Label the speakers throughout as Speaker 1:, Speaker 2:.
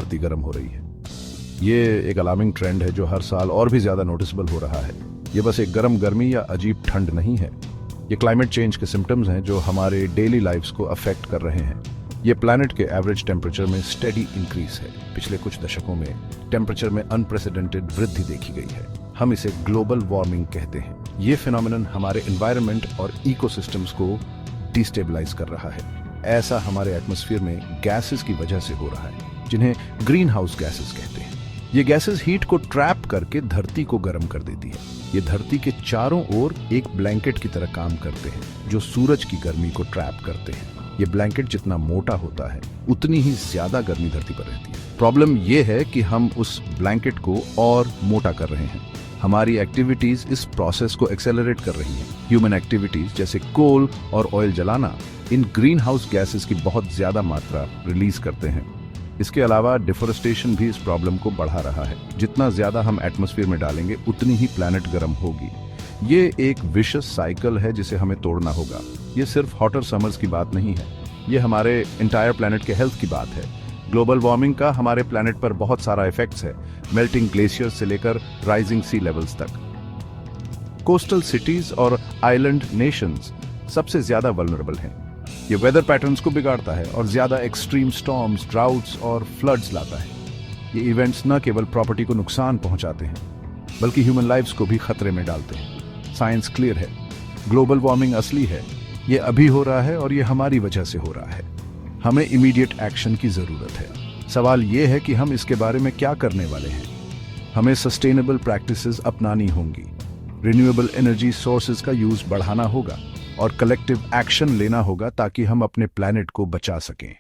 Speaker 1: धरती गर्म हो रही है। ये एक अलार्मिंग ट्रेंड है जो हर साल और भी ज्यादा नोटिसेबल हो रहा है। ये बस एक गर्मी या अजीब ठंड नहीं है, ये क्लाइमेट चेंज के सिम्टम्स हैं जो हमारे डेली लाइफ्स को अफेक्ट कर रहे हैं। ये प्लैनेट के एवरेज टेम्परेचर में स्टेडी इंक्रीज है। पिछले कुछ दशकों में टेम्परेचर में अनप्रेसिडेंटेड वृद्धि देखी गई है। हम इसे ग्लोबल वार्मिंग कहते हैं। ये फिनोमिनन हमारे एनवायरनमेंट और इकोसिस्टम्स को डिस्टेबलाइज कर रहा है। ऐसा हमारे एटमॉस्फेयर में गैसेस की वजह से हो रहा है, जिन्हें ग्रीन हाउस गैसेस कहते हैं। ये गैसेस हीट को ट्रैप करके धरती को गर्म कर देती है। ये धरती के चारों ओर एक ब्लैंकेट की तरह काम करते हैं, जो सूरज की गर्मी को ट्रैप करते हैं। ये ब्लैंकेट जितना मोटा होता है, उतनी ही ज्यादा गर्मी धरती पर रहती है। प्रॉब्लम ये है कि हम उस ब्लैंकेट को और मोटा कर रहे हैं। हमारी एक्टिविटीज इस प्रोसेस को एक्सेलरेट कर रही हैं। ह्यूमन एक्टिविटीज जैसे कोल और ऑयल जलाना इन ग्रीन हाउस गैसेस की बहुत ज्यादा मात्रा रिलीज करते हैं। इसके अलावा डिफोरेस्टेशन भी इस प्रॉब्लम को बढ़ा रहा है। जितना ज्यादा हम एटमॉस्फेयर में डालेंगे, उतनी ही प्लैनेट गर्म होगी। ये एक विशस साइकिल है जिसे हमें तोड़ना होगा। ये सिर्फ हॉटर समर्स की बात नहीं है, ये हमारे एंटायर प्लैनेट के हेल्थ की बात है। ग्लोबल वार्मिंग का हमारे प्लैनेट पर बहुत सारा इफेक्ट्स है, मेल्टिंग ग्लेशियर से लेकर राइजिंग सी लेवल्स तक। कोस्टल सिटीज और आइलैंड नेशंस सबसे ज्यादा वल्नरेबल हैं। ये वेदर पैटर्न्स को बिगाड़ता है और ज्यादा एक्सट्रीम स्टॉर्म्स, ड्राउट्स और फ्लड्स लाता है। ये इवेंट्स न केवल प्रॉपर्टी को नुकसान पहुंचाते हैं, बल्कि ह्यूमन लाइफ्स को भी खतरे में डालते हैं। साइंस क्लियर है, ग्लोबल वार्मिंग असली है। ये अभी हो रहा है और ये हमारी वजह से हो रहा है। हमें इमीडिएट एक्शन की जरूरत है। सवाल ये है कि हम इसके बारे में क्या करने वाले हैं। हमें सस्टेनेबल प्रैक्टिसेस अपनानी होंगी, रिन्यूएबल एनर्जी सोर्सेज का यूज बढ़ाना होगा और कलेक्टिव एक्शन लेना होगा ताकि हम अपने प्लैनेट को बचा सकें।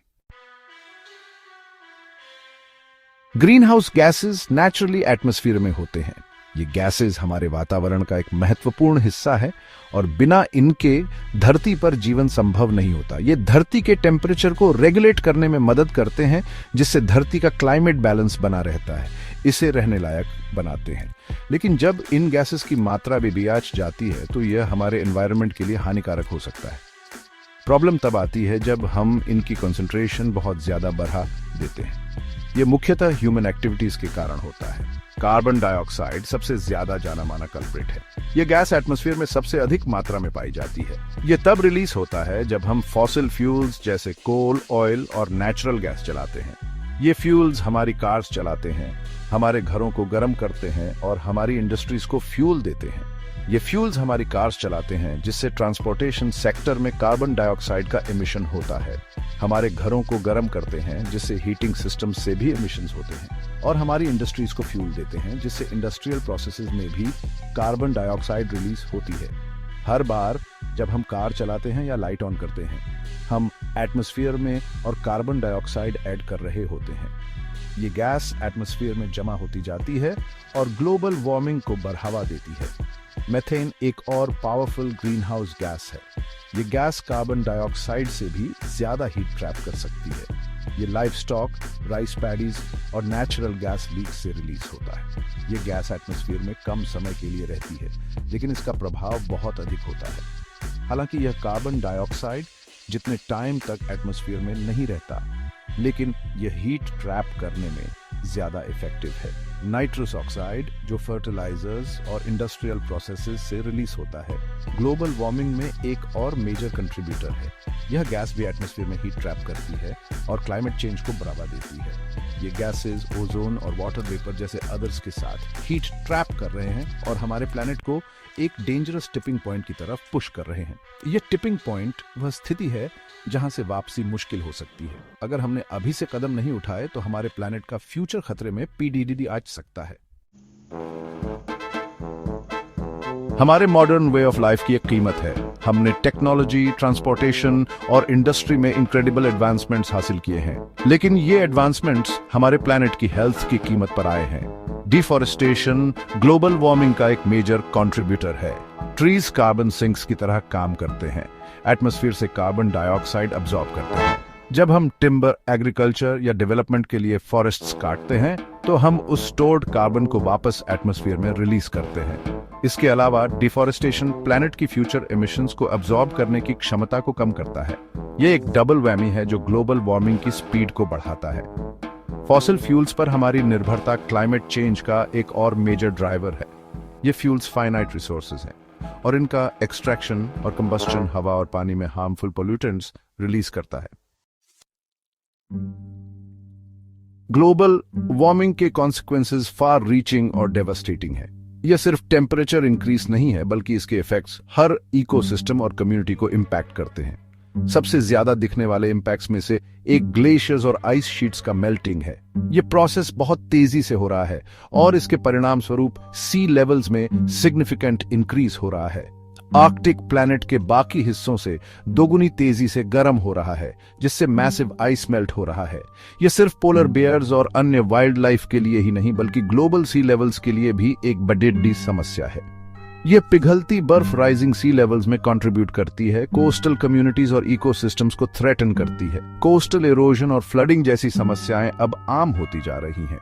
Speaker 1: Green house gases naturally atmosphere में होते हैं। ये गैसेस हमारे वातावरण का एक महत्वपूर्ण हिस्सा है और बिना इनके धरती पर जीवन संभव नहीं होता। ये धरती के टेम्परेचर को रेगुलेट करने में मदद करते हैं, जिससे धरती का क्लाइमेट बैलेंस बना रहता है, इसे रहने लायक बनाते हैं। लेकिन जब इन गैसेस की मात्रा भी बियाच जाती है तो यह हमारे एनवायरनमेंट के लिए हानिकारक हो सकता है। प्रॉब्लम तब आती है जब हम इनकी कंसंट्रेशन बहुत ज्यादा बढ़ा देते हैं। यह मुख्यतः ह्यूमन एक्टिविटीज के कारण होता है। कार्बन डाइऑक्साइड सबसे ज्यादा जाना माना कल्प्रिट है। यह गैस एटमॉस्फेयर में सबसे अधिक मात्रा में पाई जाती है। यह तब रिलीज होता है जब हम फॉसिल फ्यूल्स जैसे कोल, ऑयल और नेचुरल गैस जलाते हैं। ये फ्यूल्स हमारी कार्स चलाते हैं, हमारे घरों को गर्म करते हैं और हमारी इंडस्ट्रीज को फ्यूल देते हैं। ये फ्यूल्स हमारी कार्स चलाते हैं, जिससे ट्रांसपोर्टेशन सेक्टर में कार्बन डाइऑक्साइड का एमिशन होता है। हमारे घरों को गर्म करते हैं, जिससे हीटिंग सिस्टम से भी एमिशंस होते हैं, और हमारी इंडस्ट्रीज को फ्यूल देते हैं, जिससे इंडस्ट्रियल प्रोसेसेस में भी कार्बन डाइऑक्साइड रिलीज होती है। हर बार जब हम कार चलाते हैं या लाइट ऑन करते हैं, हम एटमॉस्फेयर में और कार्बन डाइऑक्साइड ऐड कर रहे होते हैं। ये गैस एटमॉस्फेयर में जमा होती जाती है और ग्लोबल वार्मिंग को बढ़ावा देती है। मीथेन एक और पावरफुल ग्रीन हाउस गैस है। ये गैस कार्बन डाइऑक्साइड से भी ज्यादा हीट ट्रैप कर सकती है। ये लाइफ स्टॉक, राइस पैडीज और नेचुरल गैस लीक से रिलीज होता है। ये गैस एटमॉस्फेयर में कम समय के लिए रहती है, लेकिन इसका प्रभाव बहुत अधिक होता है। हालांकि यह कार्बन डाइऑक्साइड जितने टाइम तक एटमॉस्फेयर में नहीं रहता, लेकिन यह हीट ट्रैप करने में ज्यादा इफेक्टिव है। नाइट्रस ऑक्साइड जो फर्टिलाइजर्स और इंडस्ट्रियल प्रोसेसेस से रिलीज होता है, ग्लोबल वार्मिंग में एक और मेजर कंट्रीब्यूटर है। यह गैस भी एटमॉस्फेयर में हीट ट्रैप करती है और क्लाइमेट चेंज को बढ़ावा देती है। ये गैसेस ओजोन और वाटर वेपर जैसे अदर्स के साथ हीट ट्रैप कर रहे हैं और हमारे प्लैनेट को एक डेंजरस टिपिंग पॉइंट की तरफ पुश कर रहे हैं। यह टिपिंग पॉइंट वह स्थिति है जहां से वापसी मुश्किल हो सकती है। अगर हमने अभी से कदम नहीं उठाए तो हमारे प्लैनेट का फ्यूचर खतरे में पीडीडी आ सकता है। हमारे मॉडर्न वे ऑफ लाइफ की एक कीमत है। हमने टेक्नोलॉजी, ट्रांसपोर्टेशन और इंडस्ट्री में इनक्रेडिबल एडवांसमेंट्स हासिल किए हैं, लेकिन ये एडवांसमेंट्स हमारे प्लैनेट की हेल्थ की कीमत पर आए हैं। डिफॉरेस्टेशन ग्लोबल वार्मिंग का एक मेजर कंट्रीब्यूटर है। ट्रीज कार्बन सिंक्स की तरह काम करते हैं, एटमॉस्फेयर से कार्बन डाइऑक्साइड अब्सॉर्ब करते हैं। जब हम टिम्बर, एग्रीकल्चर या डेवलपमेंट के लिए फॉरेस्ट्स काटते हैं, तो हम उस स्टोर्ड कार्बन को वापस एटमॉस्फेयर में रिलीज करते हैं। इसके अलावा डिफॉरेस्टेशन प्लैनेट की फ्यूचर एमिशंस को अब्सॉर्ब करने की क्षमता को कम करता है। यह एक डबल वैमी है जो ग्लोबल वार्मिंग की स्पीड को बढ़ाता है। फॉसिल फ्यूल्स पर हमारी निर्भरता क्लाइमेट चेंज का एक और मेजर ड्राइवर है। ये फ्यूल्स फाइनाइट रिसोर्सेज हैं और इनका एक्सट्रैक्शन और कंबस्टन हवा और पानी में हार्मफुल पोल्यूटेंट्स रिलीज करता है। ग्लोबल वार्मिंग के कॉन्सिक्वेंसेस फार रीचिंग और डेवास्टेटिंग है। यह सिर्फ टेम्परेचर इंक्रीज नहीं है, बल्कि इसके इफेक्ट्स हर इकोसिस्टम और कम्युनिटी को इम्पैक्ट करते हैं। सबसे ज्यादा दिखने वाले इंपैक्ट्स में से एक ग्लेशियर्स और आइस शीट्स का मेल्टिंग है। यह प्रोसेस बहुत तेजी से हो रहा है और इसके परिणाम स्वरूप सी लेवल्स में सिग्निफिकेंट इंक्रीज हो रहा है। आर्कटिक प्लैनेट के बाकी हिस्सों से दोगुनी तेजी से गर्म हो रहा है, जिससे मैसिव आइस मेल्ट हो रहा है। यह सिर्फ पोलर बेयर्स और अन्य वाइल्ड लाइफ के लिए ही नहीं, बल्कि ग्लोबल सी लेवल्स के लिए भी एक बड़ी समस्या है। यह पिघलती बर्फ राइजिंग सी लेवल्स में कंट्रीब्यूट करती है, कोस्टल कम्युनिटीज और इकोसिस्टम्स को थ्रेटन करती है। कोस्टल इरोजन और फ्लडिंग जैसी समस्याएं अब आम होती जा रही हैं।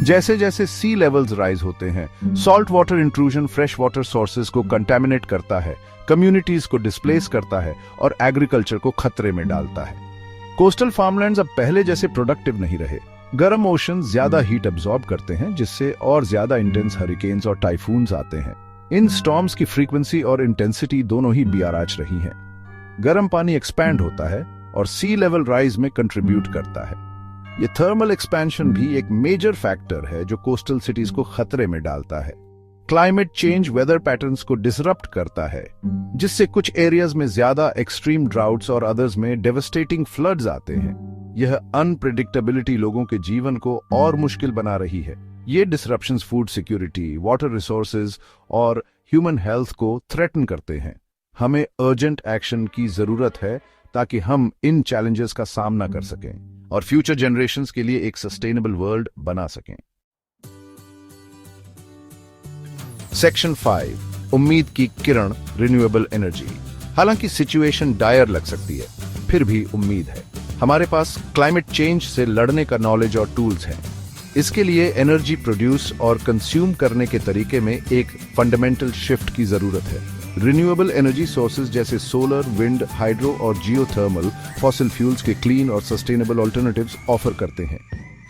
Speaker 1: जैसे जैसे सी लेवल्स राइज होते हैं, salt water intrusion fresh water sources को कंटेमिनेट करता है, कम्युनिटीज को डिस्प्लेस करता है और एग्रीकल्चर को खतरे में डालता है। कोस्टल फार्मलैंड्स अब पहले जैसे प्रोडक्टिव नहीं रहे। गर्म ओशन ज्यादा हीट अब्सॉर्ब करते हैं, जिससे और ज्यादा इंटेंस हरिकेन्स और टाइफून्स आते हैं। इन स्टॉर्म्स की फ्रीक्वेंसी और इंटेंसिटी दोनों ही बियाराज रही हैं। गर्म पानी एक्सपैंड होता है और सी लेवल राइज में कंट्रीब्यूट करता है। ये थर्मल एक्सपेंशन भी एक मेजर फैक्टर है जो कोस्टल सिटीज को खतरे में डालता है। क्लाइमेट चेंज वेदर पैटर्न्स को डिसरप्ट करता है, जिससे कुछ एरियाज में ज्यादा एक्सट्रीम ड्राउट्स और अदर्स में डेवस्टेटिंग फ्लड्स आते हैं। यह अनप्रेडिक्टेबिलिटी लोगों के जीवन को और मुश्किल बना रही है। ये disruptions food security, water resources और ह्यूमन हेल्थ को थ्रेटन करते हैं। हमें अर्जेंट एक्शन की जरूरत है ताकि हम इन चैलेंजेस का सामना कर सकें और फ्यूचर जनरेशंस के लिए एक सस्टेनेबल वर्ल्ड बना सकें। सेक्शन 5, उम्मीद की किरण, रिन्यूएबल एनर्जी। हालांकि सिचुएशन डायर लग सकती है, फिर भी उम्मीद है। हमारे पास क्लाइमेट चेंज से लड़ने का नॉलेज और टूल्स हैं। इसके लिए एनर्जी प्रोड्यूस और कंज्यूम करने के तरीके में एक फंडामेंटल शिफ्ट की जरूरत है। रिन्यूएबल एनर्जी सोर्सेज जैसे सोलर, विंड, हाइड्रो और जियोथर्मल फॉसिल फ्यूल्स के क्लीन और सस्टेनेबल ऑल्टरनेटिव्स ऑफर करते हैं।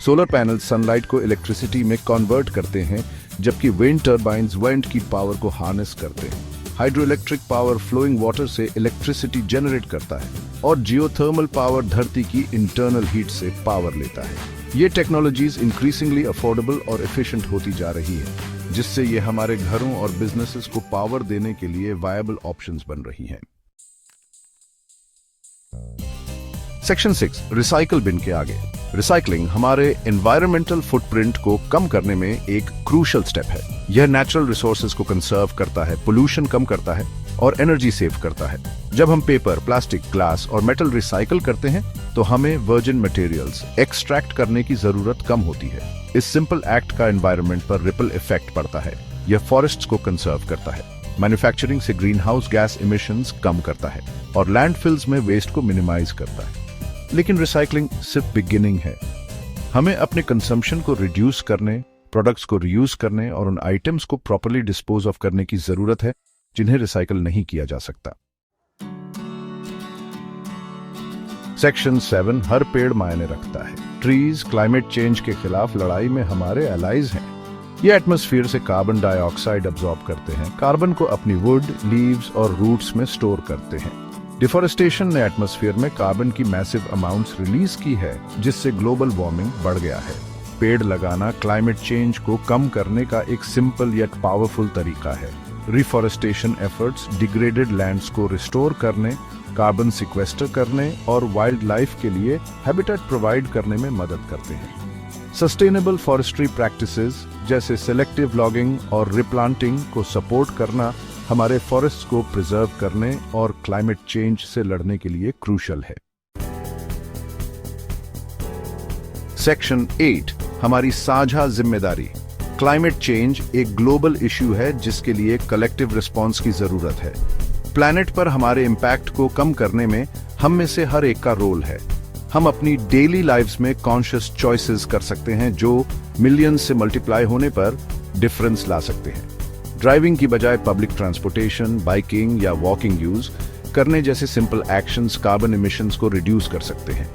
Speaker 1: सोलर पैनल्स सनलाइट को इलेक्ट्रिसिटी में कन्वर्ट करते हैं, जबकि विंड टर्बाइन्स विंड की पावर को हार्नेस करते हैं। Hydro electric power flowing water से इलेक्ट्रिसिटी जनरेट करता है और जियोथर्मल पावर धरती की इंटरनल हीट से पावर लेता है। ये टेक्नोलॉजीज इंक्रीजिंगली अफोर्डेबल और एफिशिएंट होती जा रही है, जिससे ये हमारे घरों और बिजनेसेस को पावर देने के लिए वायबल ऑप्शंस बन रही हैं। सेक्शन 6, रिसाइकल बिन के आगे। रिसाइकलिंग हमारे एनवायरमेंटल फुटप्रिंट को कम करने में एक क्रूशियल स्टेप है। यह नेचुरल रिसोर्सेज को कंजर्व करता है, पोल्यूशन कम करता है और एनर्जी सेव करता है। जब हम पेपर, प्लास्टिक, ग्लास और मेटल रिसाइकल करते हैं तो हमें वर्जिन मटेरियल्स एक्सट्रैक्ट करने की जरूरत कम होती है। इस सिंपल एक्ट का एनवायरनमेंट पर रिपल इफेक्ट पड़ता है। यह फॉरेस्ट्स को कंजर्व करता है, मैन्युफैक्चरिंग से ग्रीन हाउस गैस इमिशंस कम करता है और लैंडफिल्स में वेस्ट को मिनिमाइज करता है। लेकिन रिसाइकलिंग सिर्फ बिगिनिंग है। हमें अपने कंजम्पशन को रिड्यूस करने, प्रोडक्ट्स को रीयूज करने और उन आइटम्स को प्रॉपर्ली डिस्पोज ऑफ करने की जरूरत है जिन्हें रिसाइकल नहीं किया जा सकता। सेक्शन 7, हर पेड़ मायने रखता है। ट्रीज क्लाइमेट चेंज के खिलाफ लड़ाई में हमारे एलाइज हैं। ये एटमॉस्फेयर से कार्बन डाइऑक्साइड अब्सॉर्ब करते हैं, कार्बन को अपनी वुड, लीव्स और रूट्स में स्टोर करते हैं। डिफॉरेस्टेशन ने एटमॉस्फेयर में कार्बन की मैसिव अमाउंट्स रिलीज की है, जिससे ग्लोबल वार्मिंग बढ़ गया है। पेड़ लगाना क्लाइमेट चेंज को कम करने का एक सिंपल येट पावरफुल तरीका है। रिफॉरेस्टेशन एफर्ट्स डिग्रेडेड लैंड्स को रिस्टोर करने, कार्बन सिक्वेस्टर करने और वाइल्ड लाइफ के लिए हैबिटेट प्रोवाइड करने में मदद करते हैं। सस्टेनेबल फॉरेस्ट्री प्रैक्टिसेस जैसे सेलेक्टिव लॉगिंग और रिप्लांटिंग को सपोर्ट करना हमारे फॉरेस्ट को प्रिजर्व करने और क्लाइमेट चेंज से लड़ने के लिए क्रूशियल है। सेक्शन 8, हमारी साझा जिम्मेदारी। क्लाइमेट चेंज एक ग्लोबल इश्यू है जिसके लिए कलेक्टिव रिस्पॉन्स की जरूरत है। प्लैनेट पर हमारे इम्पैक्ट को कम करने में हम में से हर एक का रोल है। हम अपनी डेली लाइव्स में कॉन्शियस चॉइसेस कर सकते हैं जो मिलियंस से मल्टीप्लाई होने पर डिफरेंस ला सकते हैं। ड्राइविंग की बजाय पब्लिक ट्रांसपोर्टेशन, बाइकिंग या वॉकिंग यूज करने जैसे सिंपल एक्शंस कार्बन इमिशंस को रिड्यूस कर सकते हैं।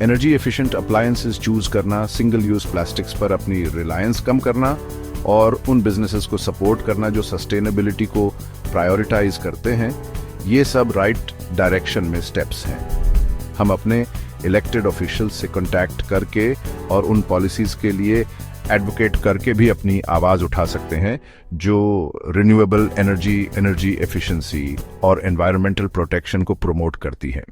Speaker 1: एनर्जी एफिशिएंट अप्लायंसेस चूज करना, सिंगल यूज प्लास्टिक्स पर अपनी रिलायंस कम करना और उन बिजनेसेस को सपोर्ट करना जो सस्टेनेबिलिटी को प्रायोरिटाइज करते हैं, ये सब राइट डायरेक्शन में स्टेप्स हैं। हम अपने इलेक्टेड ऑफिशियल से कांटेक्ट करके और उन पॉलिसीज के लिए एडवोकेट करके भी अपनी आवाज उठा सकते हैं जो रिन्यूएबल एनर्जी, एनर्जी एफिशिएंसी और एनवायरमेंटल प्रोटेक्शन को प्रमोट करती है।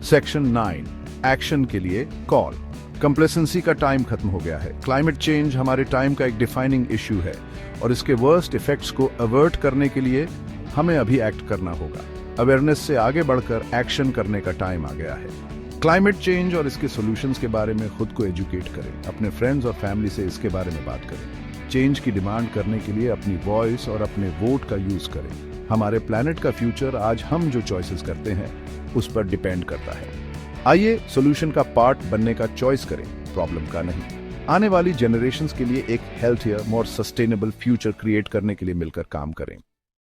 Speaker 1: सेक्शन 9, एक्शन के लिए कॉल। कंप्लेसेंसी का टाइम खत्म हो गया है। क्लाइमेट चेंज हमारे टाइम का एक डिफाइनिंग इश्यू है और इसके वर्स्ट इफेक्ट्स को अवर्ट करने के लिए हमें अभी एक्ट करना होगा। अवेयरनेस से आगे बढ़कर एक्शन करने का टाइम आ गया है। क्लाइमेट चेंज और इसके सॉल्यूशंस के बारे में खुद को एजुकेट करें, अपने फ्रेंड्स और फैमिली से इसके बारे में बात करें। चेंज की डिमांड करने के लिए अपनी वॉइस और अपने वोट का यूज करें। हमारे प्लैनेट का फ्यूचर आज हम जो चॉइसेस करते हैं उस पर डिपेंड करता है। आइए सॉल्यूशन का पार्ट बनने का चॉइस करें, प्रॉब्लम का नहीं। आने वाली जनरेशंस के लिए एक healthier, more sustainable future create करने के लिए मिलकर काम करें।